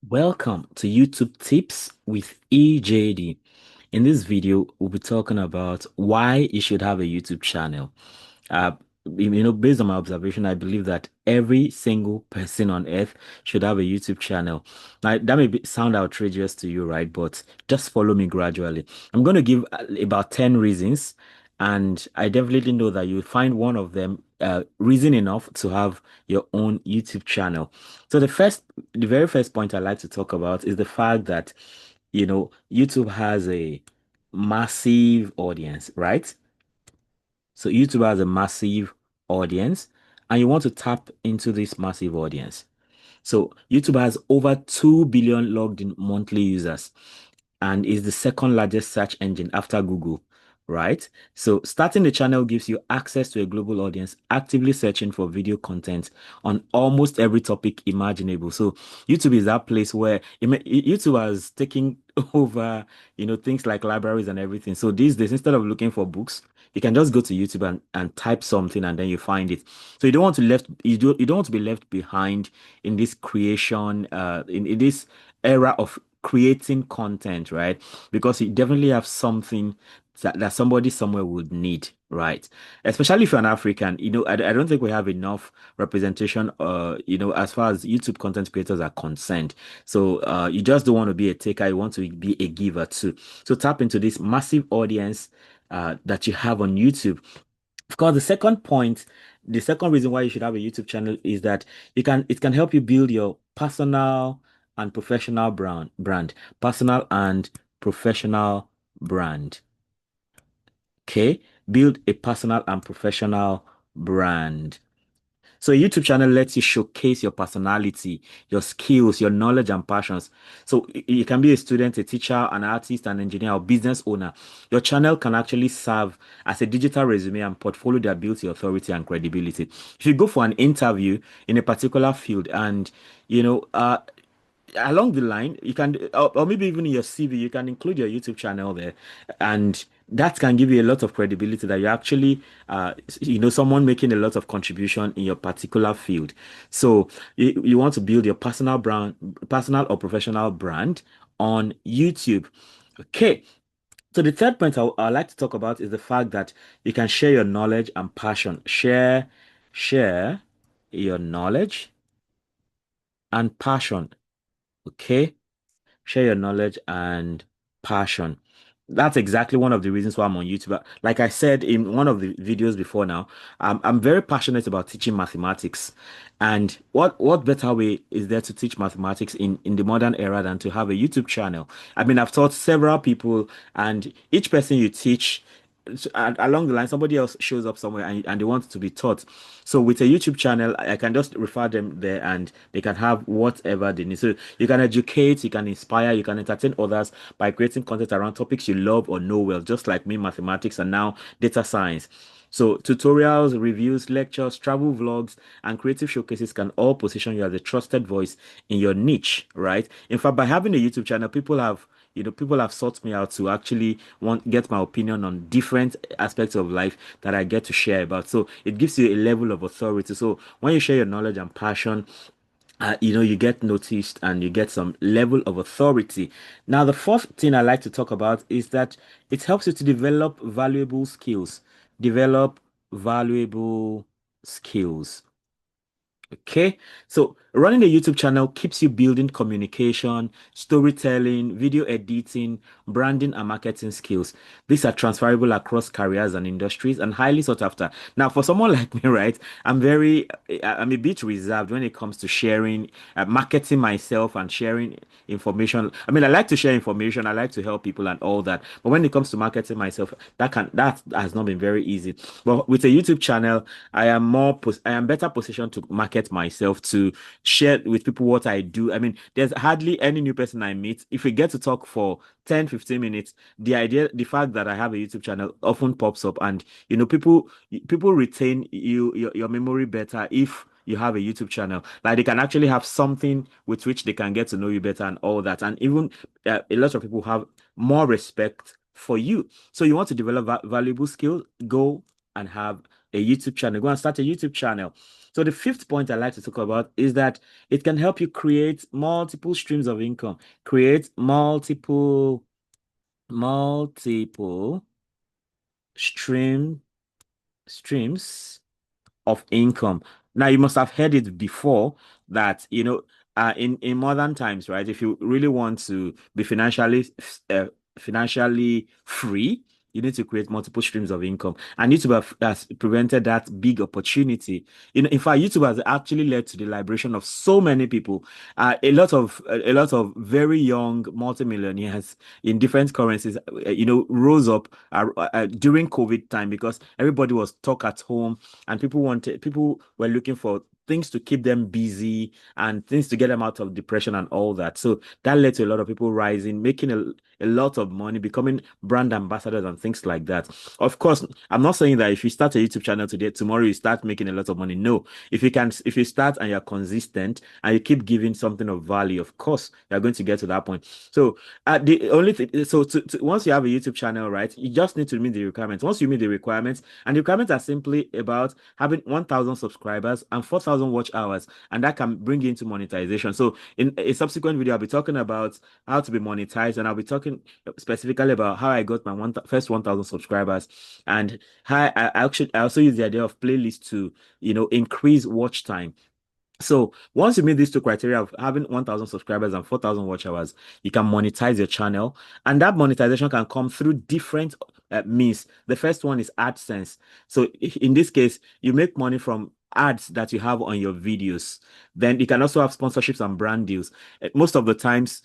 Welcome to YouTube Tips with EJD. In this video, we'll be talking about why you should have a YouTube channel. Uh, Based on my observation, I believe that every single person on earth should have a YouTube channel. Now, that sound outrageous to you, right? But just follow me gradually. I'm going to give about 10 reasons, and I definitely know that you'll find one of them reason enough to have your own YouTube channel. So the very first point I like to talk about is the fact that, YouTube has a massive audience, right? So YouTube has a massive audience, and you want to tap into this massive audience. So YouTube has over 2 billion logged in monthly users and is the second largest search engine after Google, right? So starting the channel gives you access to a global audience actively searching for video content on almost every topic imaginable. So YouTube is that place where YouTube has taken over, things like libraries and everything. So these days, instead of looking for books, you can just go to YouTube and type something and then you find it. So you don't want to be left behind in this creation, in this era of creating content, right? Because you definitely have something that somebody somewhere would need, right? Especially if you're an African, I don't think we have enough representation, as far as YouTube content creators are concerned. So you just don't want to be a taker, you want to be a giver too. So tap into this massive audience that you have on YouTube. Of course, the second reason why you should have a YouTube channel is that it can help you build your personal and professional personal and professional brand. Okay, build a personal and professional brand. So a YouTube channel lets you showcase your personality, your skills, your knowledge and passions. So you can be a student, a teacher, an artist, an engineer, or business owner. Your channel can actually serve as a digital resume and portfolio that builds your authority and credibility. If you go for an interview in a particular field and you know along the line you can or maybe even in your CV you can include your YouTube channel there, and that can give you a lot of credibility that you're actually someone making a lot of contribution in your particular field. So you want to build your personal or professional brand on YouTube. Okay, so the third point I like to talk about is the fact that you can share your knowledge and passion. Share your knowledge and passion. Okay, share your knowledge and passion. That's exactly one of the reasons why I'm on YouTube. Like I said in one of the videos before now, I'm very passionate about teaching mathematics. And what better way is there to teach mathematics in the modern era than to have a YouTube channel? I mean, I've taught several people, and each person you teach, and along the line, somebody else shows up somewhere and they want to be taught. So with a YouTube channel, I can just refer them there and they can have whatever they need. So you can educate, you can inspire, you can entertain others by creating content around topics you love or know well, just like me, mathematics and now data science. So tutorials, reviews, lectures, travel vlogs, and creative showcases can all position you as a trusted voice in your niche, right? In fact, by having a YouTube channel, people have sought me out to actually want get my opinion on different aspects of life that I get to share about. So it gives you a level of authority. So when you share your knowledge and passion, you get noticed and you get some level of authority. Now, the fourth thing I like to talk about is that it helps you to develop valuable skills. Develop valuable skills. Okay, so running a YouTube channel keeps you building communication, storytelling, video editing, branding, and marketing skills. These are transferable across careers and industries and highly sought after. Now, for someone like me, right, I'm a bit reserved when it comes to sharing, marketing myself and sharing information. I mean, I like to share information, I like to help people and all that. But when it comes to marketing myself, that has not been very easy. But with a YouTube channel, I am better positioned to market myself, to share with people what I do. I mean, there's hardly any new person I meet. If we get to talk for 10, 15 minutes, the fact that I have a YouTube channel often pops up, and people retain your memory better if you have a YouTube channel. Like they can actually have something with which they can get to know you better and all that. And even a lot of people have more respect for you. So you want to develop valuable skills, go and have a YouTube channel. Go and start a YouTube channel. So the fifth point I like to talk about is that it can help you create multiple streams of income, create multiple stream streams of income. Now, you must have heard it before that, in modern times, right? If you really want to be financially free, you need to create multiple streams of income. And YouTube has prevented that big opportunity. In fact, YouTube has actually led to the liberation of so many people. A lot of very young multimillionaires in different currencies, rose up during COVID time because everybody was stuck at home and people were looking for things to keep them busy and things to get them out of depression and all that. So that led to a lot of people rising, making a lot of money, becoming brand ambassadors and things like that. Of course, I'm not saying that if you start a YouTube channel today, tomorrow you start making a lot of money. No, if you start and you're consistent and you keep giving something of value, of course, you're going to get to that point. So the only thing, so once you have a YouTube channel, right, you just need to meet the requirements. Once you meet the requirements, and the requirements are simply about having 1,000 subscribers and 4,000 watch hours, and that can bring you into monetization. So in a subsequent video, I'll be talking about how to be monetized, and I'll be talking specifically about how I got my first 1,000 subscribers, and how I also use the idea of playlist to increase watch time. So once you meet these two criteria of having 1,000 subscribers and 4,000 watch hours, you can monetize your channel. And that monetization can come through different means. The first one is AdSense. So in this case, you make money from ads that you have on your videos. Then you can also have sponsorships and brand deals. Most of the times,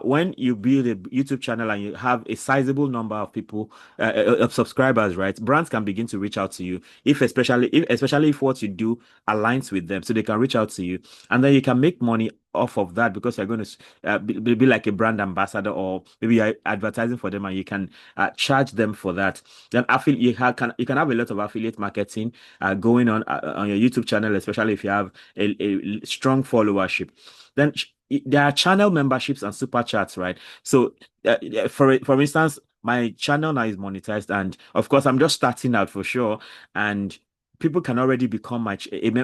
when you build a YouTube channel and you have a sizable number of people, of subscribers, right? Brands can begin to reach out to you especially if what you do aligns with them, so they can reach out to you, and then you can make money off of that because you're going to be like a brand ambassador, or maybe you're advertising for them and you can charge them for that. Then you can have a lot of affiliate marketing going on your YouTube channel, especially if you have a strong followership. Then there are channel memberships and super chats, right? So for instance, my channel now is monetized, and of course I'm just starting out for sure, and people can already become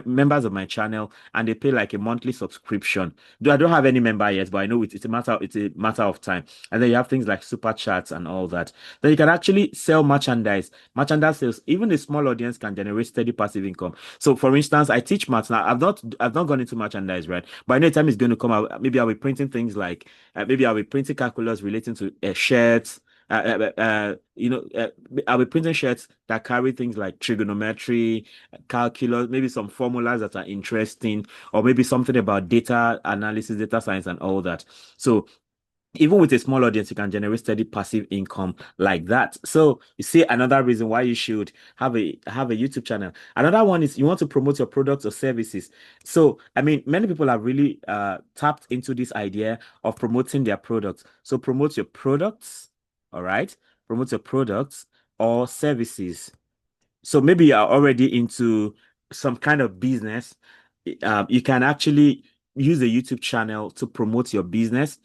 members of my channel, and they pay like a monthly subscription. Though I don't have any member yet, but I know it's a matter of time. And then you have things like super chats and all that. Then you can actually sell merchandise. Merchandise sales, even a small audience can generate steady passive income. So for instance, I teach maths now. I've not gone into merchandise, right? But I know time is going to come out. Maybe I'll be printing things like maybe I'll be printing calculus relating to shirts. I'll be printing shirts that carry things like trigonometry, calculus, maybe some formulas that are interesting, or maybe something about data analysis, data science, and all that. So even with a small audience, you can generate steady passive income like that. So you see another reason why you should have a YouTube channel. Another one is you want to promote your products or services. So I mean, many people have really tapped into this idea of promoting their products. So promote your products, all right? Promote your products or services. So maybe you're already into some kind of business. You can actually use a YouTube channel to promote your business.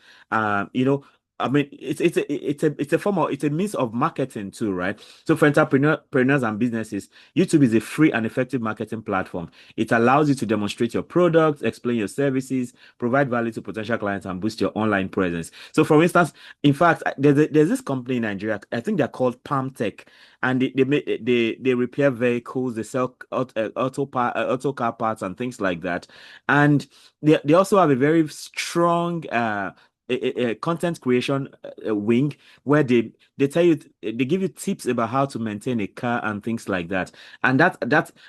I mean, it's a means of marketing too, right? So for entrepreneurs and businesses, YouTube is a free and effective marketing platform. It allows you to demonstrate your products, explain your services, provide value to potential clients, and boost your online presence. So for instance, in fact, there's this company in Nigeria. I think they're called Palm Tech, and they repair vehicles, they sell auto car parts and things like that, and they also have a very strong a content creation wing where they tell you, they give you tips about how to maintain a car and things like that. And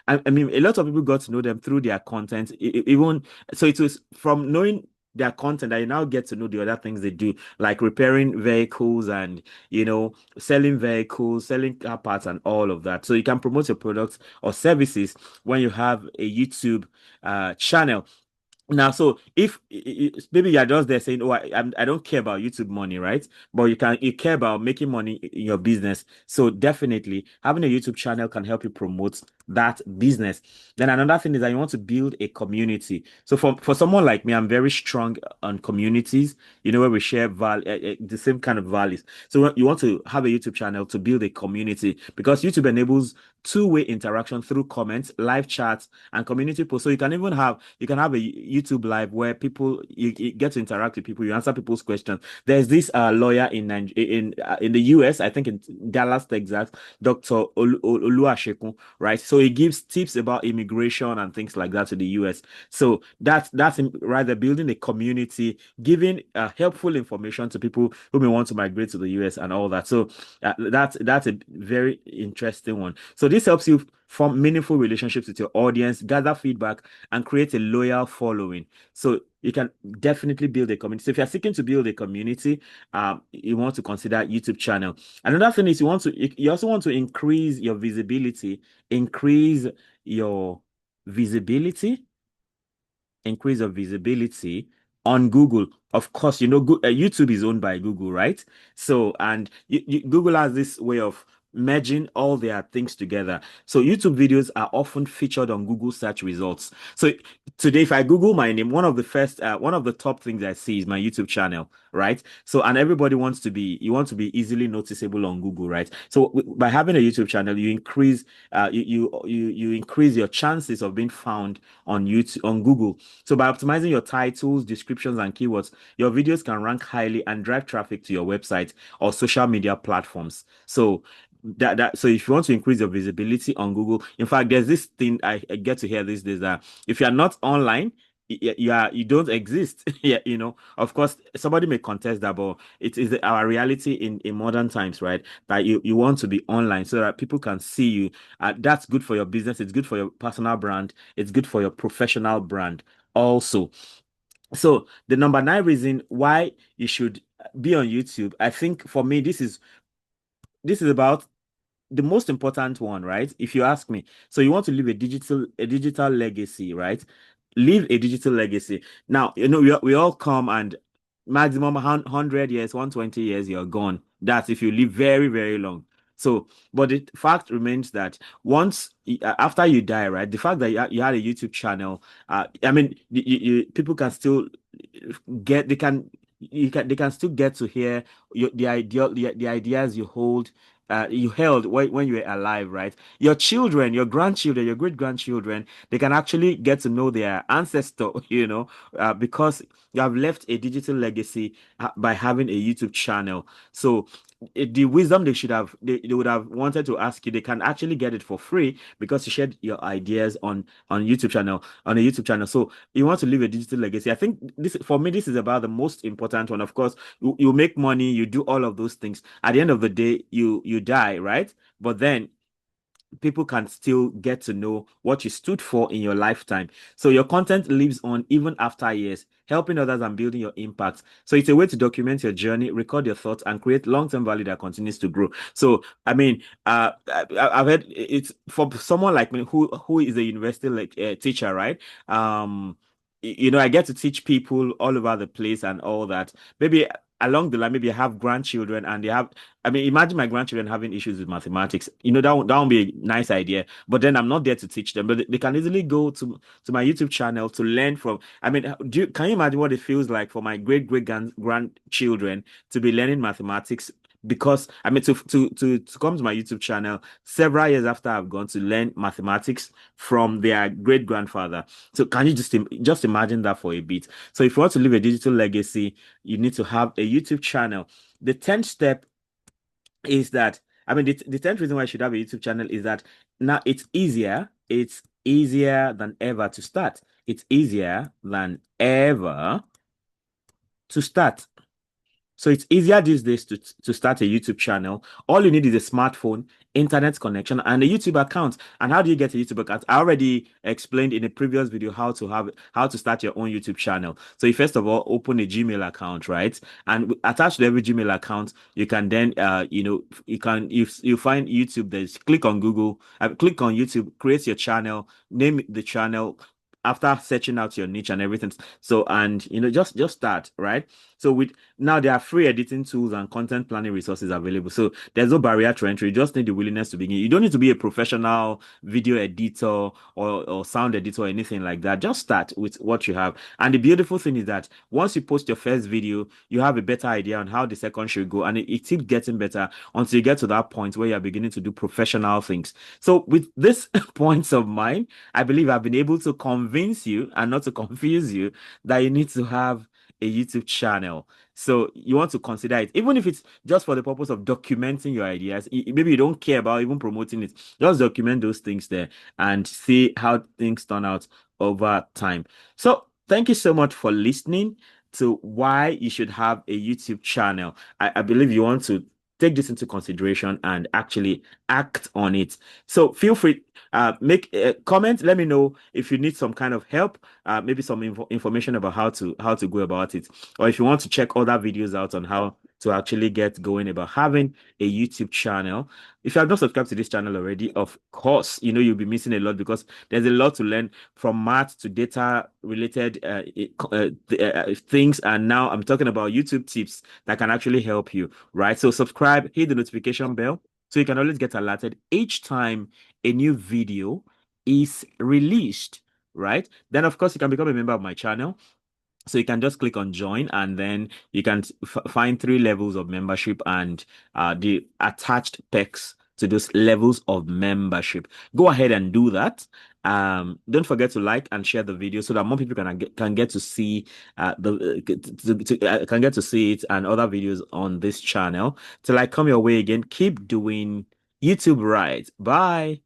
I mean, a lot of people got to know them through their content. Even so, it was from knowing their content that you now get to know the other things they do, like repairing vehicles and selling vehicles, selling car parts, and all of that. So you can promote your products or services when you have a YouTube channel. Now, so if maybe you're just there saying, "Oh, I don't care about YouTube money," right? But you care about making money in your business. So definitely having a YouTube channel can help you promote that business. Then another thing is that you want to build a community. So for someone like me, I'm very strong on communities, where we share the same kind of values. So you want to have a YouTube channel to build a community because YouTube enables two-way interaction through comments, live chats, and community posts. So you can have a YouTube live where you get to interact with people, you answer people's questions. There's this lawyer in the US, I think in Dallas, Texas, Dr. Oluwaseun, right? So he gives tips about immigration and things like that to the US. So rather building a community, giving helpful information to people who may want to migrate to the US and all that. So that's a very interesting one. So this helps you form meaningful relationships with your audience, gather feedback, and create a loyal following. So you can definitely build a community. So if you're seeking to build a community, you want to consider YouTube channel. Another thing is you also want to increase your visibility increase of visibility on Google. Of course, YouTube is owned by Google, right? So, and Google has this way of merging all their things together. So, YouTube videos are often featured on Google search results. So, today, if I Google my name, one of the top things I see is my YouTube channel, right? So, and everybody you want to be easily noticeable on Google, right? So, by having a YouTube channel, you increase your chances of being found on YouTube, on Google. So by optimizing your titles, descriptions, and keywords, your videos can rank highly and drive traffic to your website or social media platforms. So so if you want to increase your visibility on Google, in fact, there's this thing I get to hear these days that if you're not online, you don't exist. Yeah, of course, somebody may contest that, but it is our reality in modern times, right? That you want to be online so that people can see you. That's good for your business. It's good for your personal brand. It's good for your professional brand also. So the number nine reason why you should be on YouTube, I think for me, this is about the most important one, right? If you ask me. So you want to leave a digital legacy, right? Leave a digital legacy. Now, we all come and maximum 100 years, 120 years, you're gone. That's if you live very, very long. So, but the fact remains that after you die, right? The fact that you had a YouTube channel, I mean, people can still get, they can still get to hear the ideas you held when you were alive, right? Your children, your grandchildren, your great grandchildren, they can actually get to know their ancestor, because you have left a digital legacy by having a YouTube channel. So the wisdom they would have wanted to ask you, they can actually get it for free because you shared your ideas on a YouTube channel. So you want to leave a digital legacy. I think this for me, this is about the most important one. Of course, you make money, you do all of those things. At the end of the day, you die, right? But then people can still get to know what you stood for in your lifetime. So your content lives on even after years, helping others and building your impact. So it's a way to document your journey, record your thoughts, and create long-term value that continues to grow. So I mean, I've heard it's for someone like me who is a university like teacher, right? I get to teach people all over the place and all that. Maybe along the line, maybe I have grandchildren and I mean, imagine my grandchildren having issues with mathematics. That would be a nice idea. But then I'm not there to teach them. But they can easily go to my YouTube channel to learn from. I mean, can you imagine what it feels like for my great grandchildren to be learning mathematics? Because I mean, to come to my YouTube channel several years after I've gone to learn mathematics from their great grandfather. So can you just imagine that for a bit? So if you want to leave a digital legacy, you need to have a YouTube channel. The 10th step is that the 10th reason why I should have a YouTube channel is that now it's easier than ever to start. It's easier than ever to start. So it's easier these days to start a YouTube channel. All you need is a smartphone, internet connection, and a YouTube account. And how do you get a YouTube account? I already explained in a previous video how to start your own YouTube channel. So you first of all open a Gmail account, right? And attached to every Gmail account, you can then you find YouTube. There's click on Google, click on YouTube, create your channel, name the channel, after searching out your niche and everything. So, and just start, right? So with now there are free editing tools and content planning resources available. So there's no barrier to entry. You just need the willingness to begin. You don't need to be a professional video editor or sound editor or anything like that. Just start with what you have. And the beautiful thing is that once you post your first video, you have a better idea on how the second should go, and it keeps getting better until you get to that point where you're beginning to do professional things. So with this points of mine, I believe I've been able to convince you and not to confuse you that you need to have a YouTube channel. So you want to consider it, even if it's just for the purpose of documenting your ideas. Maybe you don't care about even promoting it. Just document those things there and see how things turn out over time. So thank you so much for listening to why you should have a YouTube channel. I believe you want to take this into consideration and actually act on it. So feel free, make a comment. Let me know if you need some kind of help, maybe some information about how to go about it, or if you want to check other videos out on how to actually get going about having a YouTube channel. If you have not subscribed to this channel already, of course, you'll be missing a lot because there's a lot to learn from math to data related things. And now I'm talking about YouTube tips that can actually help you, right? So subscribe, hit the notification bell so you can always get alerted each time a new video is released, right? Then, of course, you can become a member of my channel. So you can just click on join, and then you can find 3 levels of membership and the attached perks to those levels of membership. Go ahead and do that. Don't forget to like and share the video so that more people can get to see can get to see it and other videos on this channel. Till I come your way again, keep doing YouTube right. Bye.